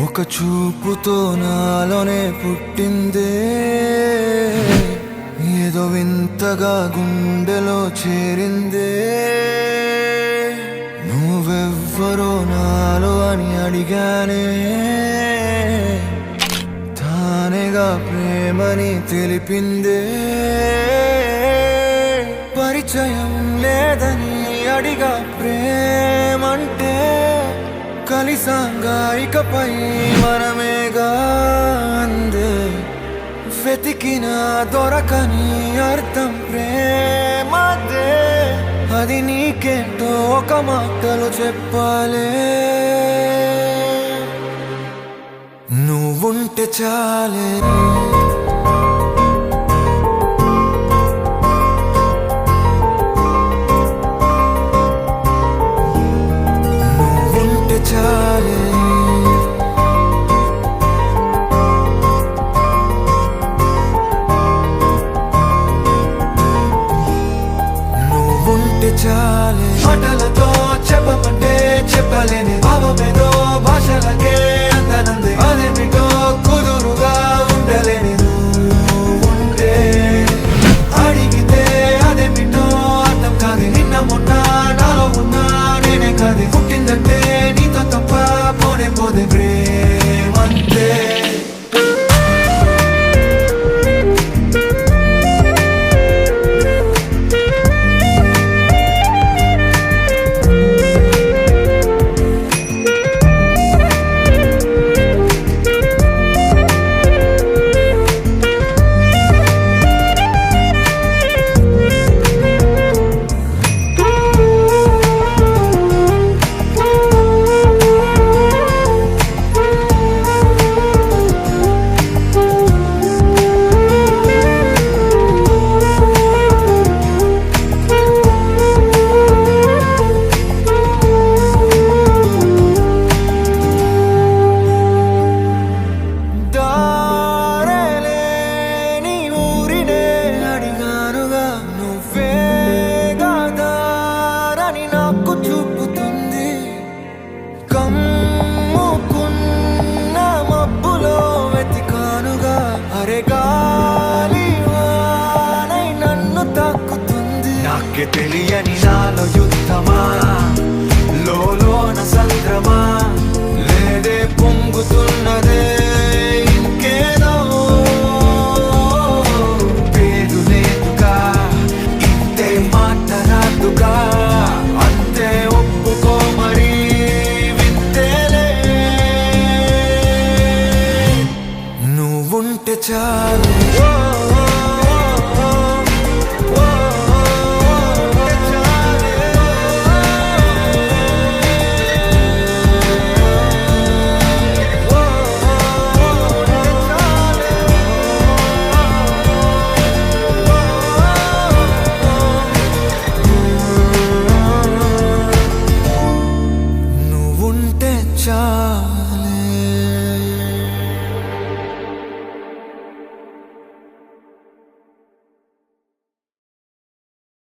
ఒక చూపుతో నాలోనే పుట్టిందే, ఏదో వింతగా గుండెలో చేరిందే. నువ్వెవ్వరో నాలో అని అడిగానే, తానేగా ప్రేమని తెలిపిందే. పరిచయం లేదని అడిగా ప్రేమంటే, కలిసాంగా ఇకపై మనమేగా అందే. వెతికిన దొరకని అర్థం ప్రేమదే, అది నీకేంటో ఒక మాటలో చెప్పాలే. నువ్వుంటే చాలే, చాలే. నువ్వుంటే చాలే, మాటలతో చెప్పమంటే చెప్పలేని భావమేదో భాషలకే అందనంది. అదేమిటో కుదురుగా ఉండలేని నువ్వుంటే, అడిగితే అదేమిటో అర్థం కాదు. నిన్న మొన్న నాలో ఉన్నా నేనే కాదు. పుట్టిందంటే నీతో తప్ప పోనే పోదే ప్రేమంతే. నాకే తెలియని నాలో యుద్ధమా, లోన సంద్రమా, లేదే పొంగుతున్నదే ఇంకేదో. పేరు లేదుగా ఇంతే మాట రాదుగా,